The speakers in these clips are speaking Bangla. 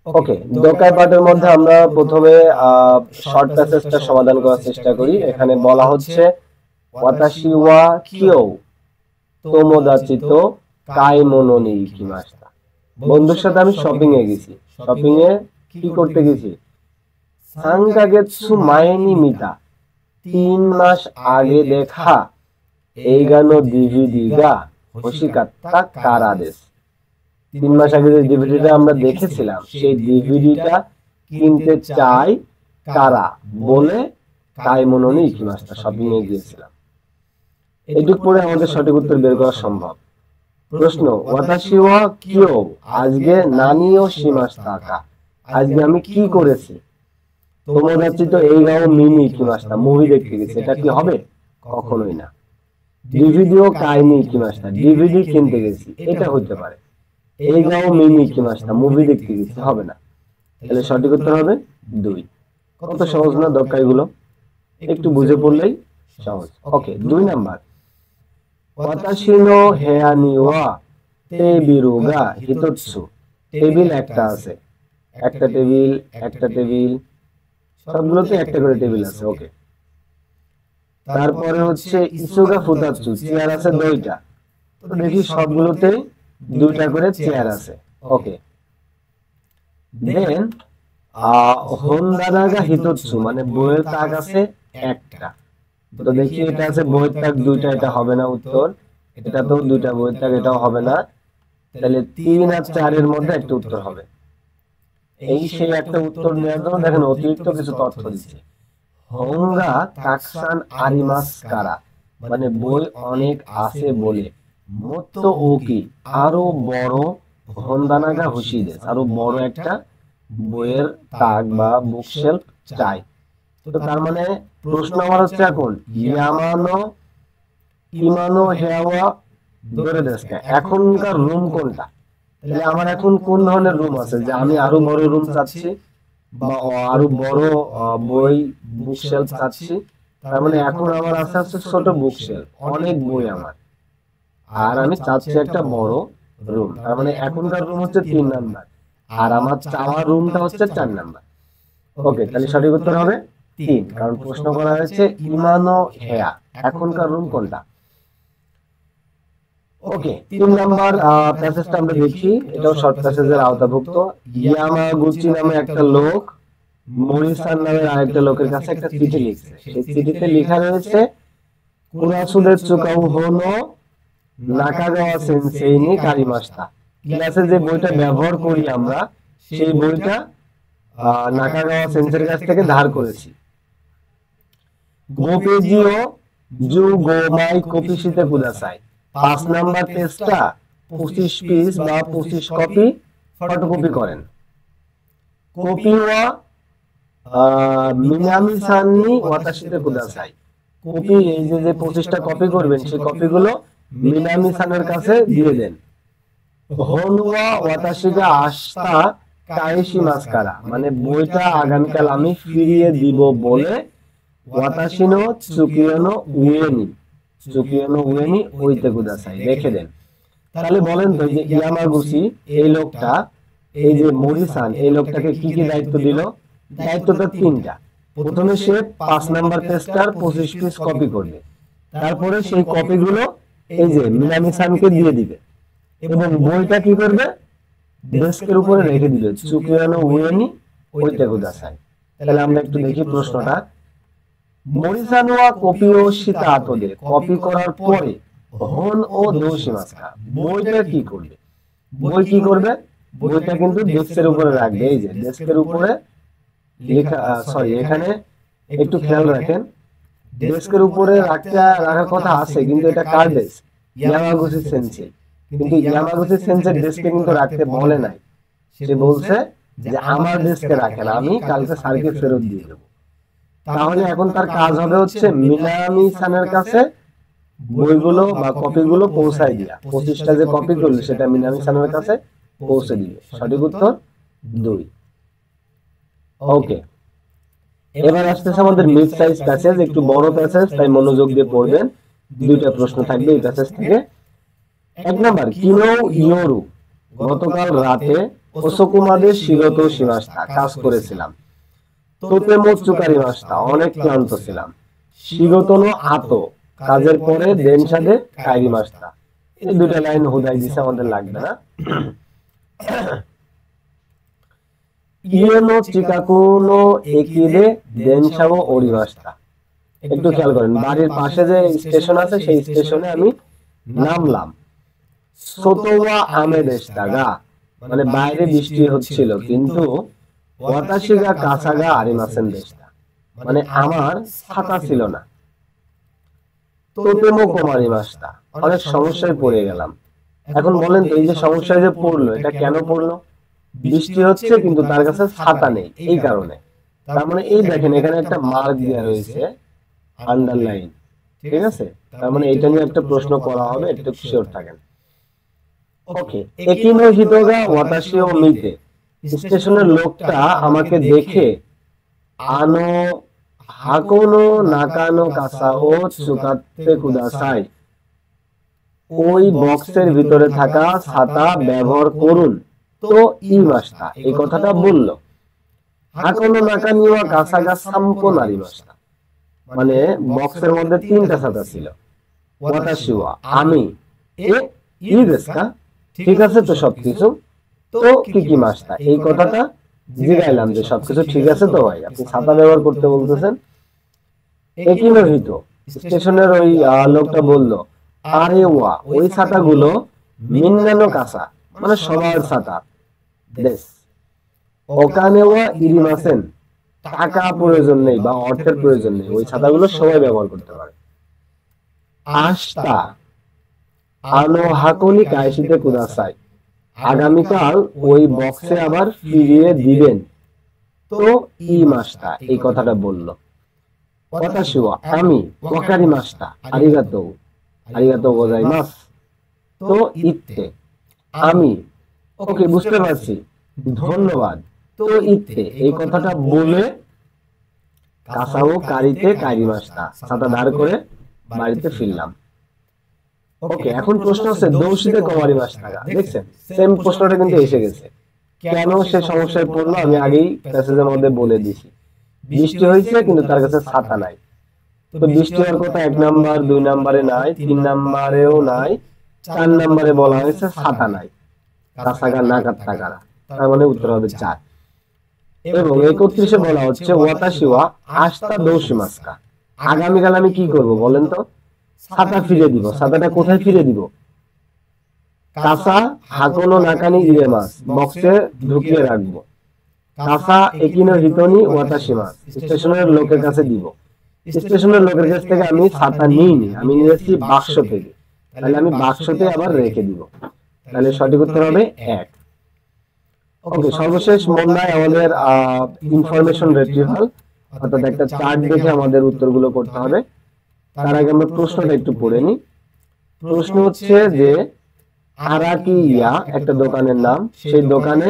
ওকে, দোকাই পাঠের মধ্যে আমরা প্রথমে শর্ট প্যাসেজটা সমাধান করার চেষ্টা করি। এখানে বলা হচ্ছে ওয়াতাশি ওয়া কিও তোমোদাচি তো কাইমোনো নি ইকিমাশিতা। বন্ধুর সাথে আমি শপিং এ গেছি। শপিং এ কি করতে গেছি? 3 কাগেতসু মাইনি মিতা, 3 মাস আগে দেখা এইগা নো ডিভিডি গা হোশিকাত্তা কারা দেস। 3 মাস আগে যে ডিভিডিটা আমরা দেখেছিলাম সেই ডিভিডিটা কিনতে চাই কারা বলে কাইমোনো নি ইকিমাশিতা, শপিং এ গিয়েছিলাম। এটুকু পরে আমাদের সঠিক উত্তর বের করা সম্ভব। প্রশ্ন, ওয়াতাশি ওয়া কিও, আজকে নানি ও শিমাশিতা কা, আজকে আমি কি করেছি? তোমোদাচি তো এই গাও মিনি ইকিমাশিতা, মুভি দেখতে গেছি। এটা কি হবে? কখনোই না। ডিভিডিও কাইনি ইকিমাশিতা, ডিভিডি কিনতে গেছি, এটা হতে পারে। এই গাও মিনি ইকিমাশিতা, মুভি দেখতে গেছি, হবে না। তাহলে সঠিক উত্তর হবে 2। কত সহজ না দক্কাইগুলো, একটু বুঝে পড়লেই সহজ। ওকে, 2 নাম্বার। ওয়াতাশি নো হেয়া নি ওয়া টেবিলু গা হিতোৎসু, টেবিল একটা আছে, একটা টেবিল, একটা টেবিল, সবগুলোতে একটা করে টেবিল আছে। ওকে, তারপরে হচ্ছে ইসুগা ফুতাৎসু, চেয়ার আছে 2টা। তো দেখি সবগুলোতে 2টা করে চেয়ার আছে। ওকে, দেন হোন্দানাগা হিতোৎসু মানে বইয়ের তাক আছে একটা। তো দেখি এটা আছে বইয়ের তাক 2টা, এটা হবে না উত্তর। এটা তো 2টা বইয়ের তাক, এটাও হবে না। তাহলে 3 আর 4 এর মধ্যে একটা উত্তর হবে। এই সেই একটা উত্তর নেওয়ার জন্য দেখেন অতিরিক্ত কিছু তথ্য দিচ্ছে। হোঙ্গা তাকসান আরিমাস কারা মানে বই অনেক আছে বলে, মত্তো ও কি আরো বড় হোন্দানাগা হুশিদেস, আরো বড় একটা বইয়ের তাক বা বুকশেলফ চাই। তো তার মানে প্রশ্ন আমার হচ্ছে এখন ইয়ামানো ইমানো হেওয়া ধরে দেশকে, এখনকার রুম কোনটা? তাহলে আমার এখন কোন ধরনের রুম আছে যে আমি আরো বড় রুম চাচ্ছি বা আরো বড় বই বুকশেলফ চাচ্ছি? তার মানে এখন আমার আছে হচ্ছে ছোট বুকশেলফ, অনেক বই আমার, আর আমি চাচ্ছি একটা বড় রুম। তার মানে এখনকার রুম হচ্ছে 3 নাম্বার, আর আমার চাওয়ার রুমটা হচ্ছে 4 নাম্বার। ওকে, তাহলে সঠিক উত্তর হবে 3, কারণ প্রশ্ন করা হয়েছে ইমানো হেয়া, এখনকার রুম কোনটা। ওকে, 3 নাম্বার প্যাসেজটা আমরা দেখি। এটাও শর্ট প্যাসেজের আওতাভুক্ত। ইয়ামাগুচি নামে একটা লোক মরিসান নামের আরেকটা লোকের কাছে একটা চিঠি লিখছে। সেই চিঠিতে লেখা রয়েছে কুরাসুদের চুকাউ হলো নাকাগাওয়া সেনসেই নি কারিমাস্তা। ক্লাসে যে বইটা ব্যবহার করি আমরা, সেই বইটা নাকাগাওয়া সেন্সের কাছ থেকে ধার করেছি। গোপেজিও জু গোমাই কপিশিতে কুদাসাই, 5 নাম্বার টেস্টটা 25 পিস বা 25 কপি ফটোকপি করেন। কপি ওয়া মিনামি সাননি ওয়াতাশিতে কুদাসাই, কপি এই যে 25টা কপি করবেন সেই কপিগুলো মিনামি সানের কাছে দিয়ে দেন। হনুয়া ওয়াতাশিগা আস্তা কাইশি মাস্কারা মানে বইটা আগামীকাল আমি ফিরিয়ে দিব বলে ওয়াতাশিনো চুকিয়োনো উয়েনি, চুকিয়োনো উয়েনি ওইতে কুদাসাই রেখে দেন। তাহলে বলেন তো যে ইয়ামাগুচি এই লোকটা, এই যে মরিসান এই লোকটাকে কি কি দায়িত্ব দিল? দায়িত্বটা 3টা। প্রথমে সে 5 নাম্বার পেজটার 25 পিস কপি করবে, তারপরে সেই কপিগুলো এই যে মিনামি সানকে দিয়ে দিবে, এবং বইটা কি করবে? ডেস্কের উপরে রেখে দিবে। চুকিয়ানো উয়েনি ওইটা কুদাসাই। তাহলে আমরা একটু দেখি প্রশ্নটা। মরিসানোয়া কপি ও সীতা আতদে, কপি করার পরে হন ও দোশিমাস্কা বইটা কি করবে? বই কি করবে? বইটা কিন্তু ডেস্কের উপরে রাখবে। এই যে ডেস্কের উপরে লেখা, সরি এখানে একটু খেয়াল রাখেন, ডেস্কের উপরে রাখার কথা আছে, কিন্তু এটা কার ডেস্ক? ইয়ামাগুচি সেন্সেই। কিন্তু ইয়ামাগুচি সেন্সের ডেস্কে কিন্তু রাখতে বলে নাই, সে বলছে যে আমার ডেস্কে রাখেন, আমি কালকে স্যারকে ফেরত দিয়ে দেবো। তাহলে এখন তার কাজ হবে হচ্ছে মিনামি সানের কাছে বইগুলো বা কপিগুলো পৌঁছায় দিয়া, 25টা যে কপি করলো সেটা মিনামি সানের কাছে পৌঁছে দিবে। সঠিক উত্তর 2। ওকে, এবার আসতেছে আমাদের মিড সাইজ প্যাসেজ, একটু বড় প্যাসেজ, তাই মনোযোগ দিয়ে পড়বেন। 2টা প্রশ্ন থাকবে এই প্যাসেজ থেকে। 1 নাম্বার, কিনো ইয়োরু গতকাল রাতে ওসকুমাদের শিরতো সীমাস্তা কাজ করেছিলাম। তোতে মোচুকারি মাস্তা অনেক ক্লান্ত ছিলাম। শিরতনো আতো কাজের পরে দেনসাদে কাইরি মাস্তা। এই দুটা লাইন হুদাই দিছে, আমাদের লাগবে না। ইয়েনো চিকাকুনো একিদে দেনসাও ওরিমাস্তা। একটু খেয়াল করেন, বাড়ির পাশে যে স্টেশন আছে সেই স্টেশনে আমি নামলাম। সোতোয়া আমেদেস্তা গা মানে বাইরে বৃষ্টি হচ্ছিল, কিন্তু ওয়াতাশিগা কাসাগা আরিমাসেন দেস্তা মানে আমার ছাতা ছিল না। তোতেমো কোমারি মাস্তা অনেক সমস্যায় পড়ে গেলাম। এখন বলেন তো, এই যে সমস্যায় যে পড়লো, এটা কেন পড়লো? বৃষ্টি হচ্ছে কিন্তু তার কাছে ছাতা নেই, এই কারণে। তার মানে এই দেখেন, এখানে একটা মার্ক দেওয়া রয়েছে, আন্ডারলাইন, ঠিক আছে? তার মানে এটা নিয়ে একটা প্রশ্ন করা হবে, একটু শিওর থাকেন। ওকে, একিনো হিতোগা ওয়াতাশি ও মিতে, স্টেশনের লোকটা আমাকে দেখে আনো হাকোনো নাকানো কাসা ও চুকাতে কুদাসাই, ওই বক্সের ভিতরে থাকা ছাতা ব্যবহার করুন তো ই মাস্তা, এই কথাটা বলল। হাকোনো নাকানিওয়া কাসাগা সামকো নারি মাস্তা মানে বক্সের মধ্যে তিনটা ছাতা ছিল। ওয়াতাশিওয়া আমি, এ ই দেস্কা ঠিক আছে তো সবকিছু, তো কি কি মাস্তা এই কথাটা জিগাইলাম যে সবকিছু ঠিক আছে তো ভাই, আপনি ছাতা ব্যবহার করতে বলতেছেন। একিনো হিতো স্টেশনের ওই লোকটা বলল, আরে ওয়া ওই ছাতাগুলো মিন্নানো কাসা মানে সবার ছাতা দেশ, ওখানে ওয়া ইরিমাসেন টাকা প্রয়োজন নেই বা অর্থের প্রয়োজন নেই, ওই ছাতাগুলো সবাই ব্যবহার করতে পারে। আস্তা আনো হাকুনি কাইশিতে কুদাসাই, আগামীকাল ওই বক্সে আবার ফিরিয়ে দিবেন তো ই মাস্তা, এই কথাটা বলল। ওয়াতাশিওয়া আমি, ওয়াকারি মাস্তা আরিগাতো আরিগাতো গোজাইমাস, তো ইত্তে আমি, ওকে বুঝতে পারছি ধন্যবাদ, তো ইত্তে এই কথাটা বলে কাসাও কারিতে কাইরি মাস্তা ছাতা দাঁড় করে বাড়িতে ফিরলাম। ওকে, এখন প্রশ্ন হচ্ছে দৌশিতে কমারি মাস্তা, দেখছেন সেম প্রশ্নটা কিন্তু এসে গেছে। কেন সে সমস্যায় পড়লো আমি আগেই প্যাসেজের মধ্যে বলে দিছি। বৃষ্টি হয়েছে কিন্তু তার কাছে ছাতা নাই। তো বৃষ্টি হওয়ার কথা 1 নাম্বার 2 নাম্বারে নাই, 3 নাম্বারেও নাই, 4 নাম্বারে বলা হয়েছে ছাতা নাই, কাসাগা না কাত্তাগারা, তার মানে উত্তর হবে 4। এবং 31-এ বলা হচ্ছে ওয়াতাশিওয়া আস্তা দৌশিমাস্কা, আগামীকাল আমি কি করব বলেন তো? ছাতা ফিরে দিব। ছাতাটা কোথায় ফিরে দিব? কাসা হাকোনো নাকানি ইরেমাস, বক্সে ঢুকিয়ে রাখবো। কাসা একিনো হিতনি ওয়াতাশিমাস, স্টেশনের লোকের কাছে দিব। স্টেশনের লোকের কাছ থেকে আমি ছাতা নিইনি, আমি নিয়েছি বাক্স থেকে, তাহলে আমি বাক্সতে আবার রেখে দিব। তাহলে সঠিক উত্তর হবে 1। ওকে, সর্বশেষ মন্দায় আমাদের ইনফরমেশন রিট্রিভাল, অর্থাৎ একটা চার্ট দেখে আমাদের উত্তরগুলো করতে হবে। তার আগে আমরা প্রশ্নটা একটু পড়ে নিই। প্রশ্ন হচ্ছে যে আরাকিয়া একটা দোকানের নাম, সেই দোকানে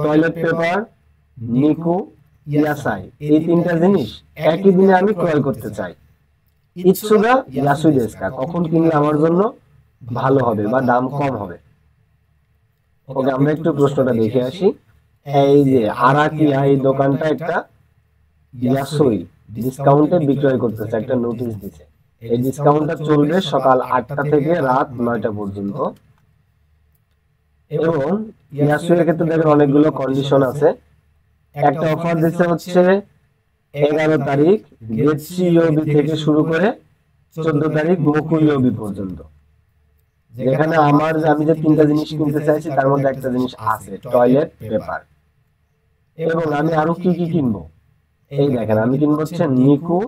টয়লেট পেপার, নিকু, ইয়াসাই এই 3টা জিনিস একই দিনে আমি ক্রয় করতে চাই। ইৎসুগা ইয়াসুই দেস্কা, কখন কিনলে আমার জন্য ভালো হবে বা দাম কম হবে। ওকে, আমরা একটু প্রশ্নটা দেখে আসি। এই যে আরাকিয়া এই দোকানটা একটা ইয়াসুই ডিসকাউন্টে বিক্রয় করতেছে, একটা নোটিশ দিছে। এই ডিসকাউন্টটা চলবে সকাল 8টা থেকে রাত 9টা পর্যন্ত। এবং ইয়াসুইয়ের ক্ষেত্রে দেখেন অনেকগুলো কন্ডিশন আছে। একটা অফার দিচ্ছে হচ্ছে 11 তারিখ গেটসিওবি থেকে শুরু করে 14 তারিখ মুকুইওবি পর্যন্ত, যেখানে আমি যে 3টা জিনিস কিনতে চাইছি তার মধ্যে একটা জিনিস আছে টয়লেট পেপার। এবং আমি আরো কি কি কিনবো, এই দেখেন আমি কিনবো হচ্ছে নিকু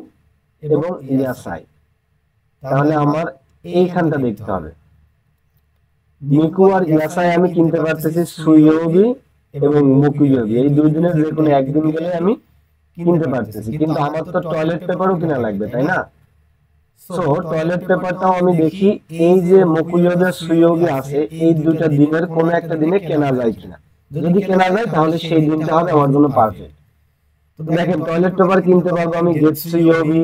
এবং ইয়াসাই। তাহলে আমার এইখানটা দেখতে হবে, নিকু আর ইয়াসাই আমি কিনতে পারতেছি সুইওবি এবং মুকুইওবি, এই 2 দিনের যে কোনো একদিন গেলে আমি কিনতে পারতেছি। কিন্তু আমার তো টয়লেট পেপারও কিনা লাগবে, তাই না? সো টয়লেট পেপারটাও আমি দেখি এই যে মুকুইওবি আর সুইওবি আছে এই 2টা দিনের কোন একটা দিনে কেনা যায় কিনা। যদি কেনা যায় তাহলে সেই দিনটা হবে আমার জন্য পারফেক্ট। তো দেখেন টয়লেট পেপার কিনতে পারবো আমি গেটসুইওবি,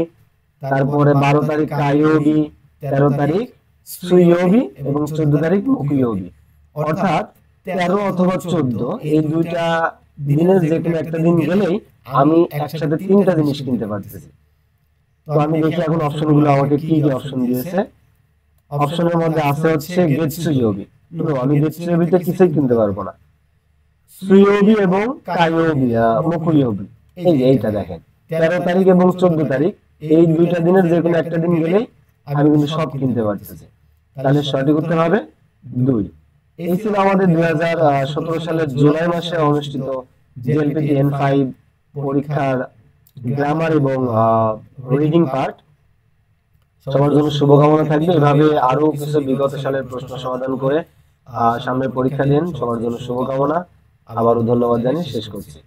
তারপরে 12 তারিখ কাইওবি, 13 তারিখ সুইওবি এবং 14 তারিখ মুকুইওবি। অর্থাৎ 13 অথবা 14 এই দুইটা দিনের যে কোনো একটা দিন গেলেই আমি একসাথে তিনটা জিনিস কিনতে পারতেছি। তো আমি দেখি এখন অপশনগুলো আমাকে কি কি অপশন দিয়েছে। অপশনের মধ্যে আছে হচ্ছে গেট সুইওবি। আমি গেট সুইওবিতে কিছুই কিনতে পারবো না। সুইওবি এবং কাইওবি মুকুইওবি, এই যে এইটা দেখেন 13 তারিখ এবং 14 তারিখ এই দুইটা দিনের যে কোনো একটা দিন গেলেই আমি কিন্তু সব কিনতে পারতেছি। তাহলে সঠিক উত্তর হবে 2। এই ছিল আমাদের 2017 সালের জুলাই মাসে অনুষ্ঠিত জেএলপিটি N5 পরীক্ষার গ্রামার এবং রিডিং পার্ট। সবার জন্য শুভকামনা থাকবে। এভাবে আরো কিছু বিগত সালের প্রশ্ন সমাধান করে সামনে পরীক্ষা দিন। সবার জন্য শুভকামনা। আবারও ধন্যবাদ জানিয়ে শেষ করছি।